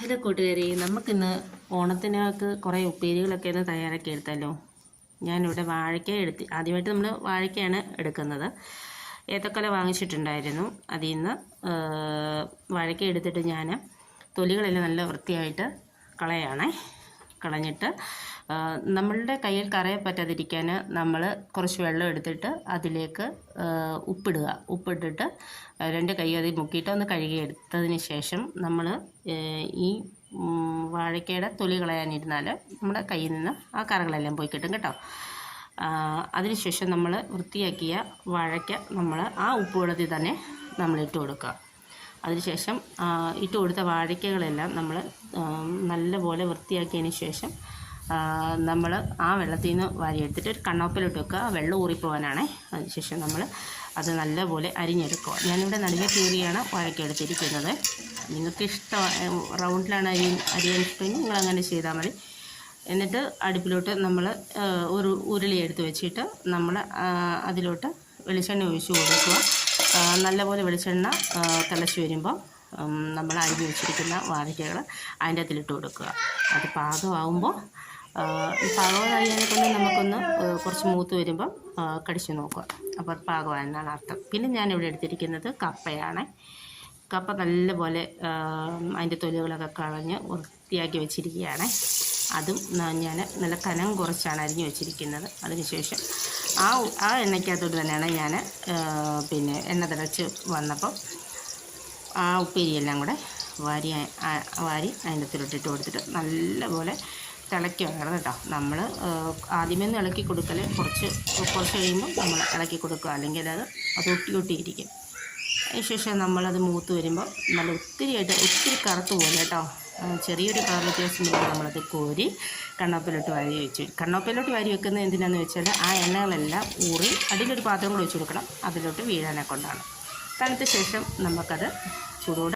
Hello കൂട്ടുകാരി, നമുക്കിന്ന് ഓണത്തിനൊക്കെ കുറേ ഉപ്പേരികളൊക്കെ ഒന്ന് തയ്യാറാക്കി എടുത്തല്ലോ. ഞാനിവിടെ വാഴയ്ക്ക ആദ്യമായിട്ട് നമ്മൾ വാഴയ്ക്കയാണ് എടുക്കുന്നത്. ഏത്തക്കൊല വാങ്ങിച്ചിട്ടുണ്ടായിരുന്നു. അതിൽ നിന്ന് വാഴയ്ക്ക എടുത്തിട്ട് ഞാൻ തൊലികളെല്ലാം നല്ല വൃത്തിയായിട്ട് കളഞ്ഞിട്ട് നമ്മളുടെ കയ്യിൽ കറയെ പറ്റാതിരിക്കാൻ നമ്മൾ കുറച്ച് വെള്ളം എടുത്തിട്ട് അതിലേക്ക് ഉപ്പിട്ടിട്ട് 2 കൈ അതിൽ മുക്കിയിട്ട് ഒന്ന് കഴുകിയെടുത്തതിന് ശേഷം നമ്മൾ ഈ വാഴയ്ക്കയുടെ തൊലി കളയാനിരുന്നാൽ നമ്മുടെ കയ്യിൽ നിന്ന് ആ കറകളെല്ലാം പോയി കിട്ടും കേട്ടോ. അതിനുശേഷം നമ്മൾ വൃത്തിയാക്കിയ വാഴയ്ക്ക നമ്മൾ ആ ഉപ്പുവെള്ളത്തിൽ തന്നെ നമ്മൾ ഇട്ട് കൊടുക്കുക. അതിനുശേഷം ഇട്ട് കൊടുത്ത വാഴയ്ക്കകളെല്ലാം നമ്മൾ നല്ലപോലെ വൃത്തിയാക്കിയതിന് ശേഷം നമ്മൾ ആ വെള്ളത്തിൽ നിന്ന് വാരിയെടുത്തിട്ട് ഒരു കണ്ണോപ്പിലിട്ട് വെക്കുക. ആ വെള്ളം ഊറിപ്പോവാനാണേ. അതിനുശേഷം നമ്മൾ അത് നല്ലപോലെ അരിഞ്ഞെടുക്കുക. ഞാനിവിടെ നടുവേ കീറിയാണ് വാഴയ്ക്ക എടുത്തിരിക്കുന്നത്. നിങ്ങൾക്ക് ഇഷ്ടം റൗണ്ടിലാണ് അരിയാൻ ഇഷ്ടമെങ്കിൽ നിങ്ങളങ്ങനെ ചെയ്താൽ മതി. എന്നിട്ട് അടുപ്പിലോട്ട് നമ്മൾ ഒരു ഉരുളി എടുത്ത് വെച്ചിട്ട് നമ്മൾ അതിലോട്ട് വെളിച്ചെണ്ണ ഒഴിച്ച് കൊടുക്കുക. നല്ലപോലെ വെളിച്ചെണ്ണ തിളച്ച് വരുമ്പോൾ നമ്മൾ അരിഞ്ഞ് വെച്ചിരിക്കുന്ന വാഴയ്ക്കകൾ അതിൻ്റെ അകത്തിലിട്ട് കൊടുക്കുക. അത് പാകമാകുമ്പോൾ പാകമായതിനെ കൊണ്ട് നമുക്കൊന്ന് കുറച്ച് മൂത്ത് വരുമ്പോൾ കടിച്ച് നോക്കുക. അപ്പോൾ പാകമായെന്നാണ് അർത്ഥം. പിന്നെ ഞാനിവിടെ എടുത്തിരിക്കുന്നത് കപ്പയാണ്. കപ്പ നല്ലപോലെ അതിൻ്റെ തൊലികളൊക്കെ കളഞ്ഞ് വൃത്തിയാക്കി വെച്ചിരിക്കുകയാണ്. അതും ഞാൻ നല്ല കനം കുറച്ചാണ് അരിഞ്ഞ് വെച്ചിരിക്കുന്നത്. അതിനുശേഷം ആ എണ്ണയ്ക്കകത്തോട്ട് തന്നെയാണ് ഞാൻ എണ്ണ തിളച്ച് വന്നപ്പോൾ ആ ഉപ്പേരിയെല്ലാം കൂടെ വാരി അതിൻ്റെ അകത്തിലിട്ടിട്ട് കൊടുത്തിട്ട് നല്ലപോലെ തിളയ്ക്കുകയാണ് കേട്ടോ. നമ്മൾ ആദ്യമേ ഒന്ന് ഇളക്കി കൊടുക്കൽ കുറച്ച് കഴിയുമ്പോൾ നമ്മൾ ഇളക്കി കൊടുക്കുക, അല്ലെങ്കിൽ അത് ഒട്ടിയിരിക്കും. അതിനുശേഷം നമ്മളത് മൂത്ത് വരുമ്പോൾ നല്ല ഒത്തിരി കറുത്ത് പോലെ കേട്ടോ. ചെറിയൊരു കളർ വ്യത്യാസം വരുമ്പോൾ നമ്മളത് കോരി കണ്ണോപ്പിലോട്ട് വാരി വെക്കുന്നത് എന്തിനാണെന്ന് വെച്ചാൽ ആ എണ്ണകളെല്ലാം ഊറി അതിലൊരു പാത്രം കൂടെ വെച്ച് കൊടുക്കണം. അതിലോട്ട് വീഴാനെ കൊണ്ടാണ്. തണുത്ത ശേഷം നമുക്കത് ചൂടോടെ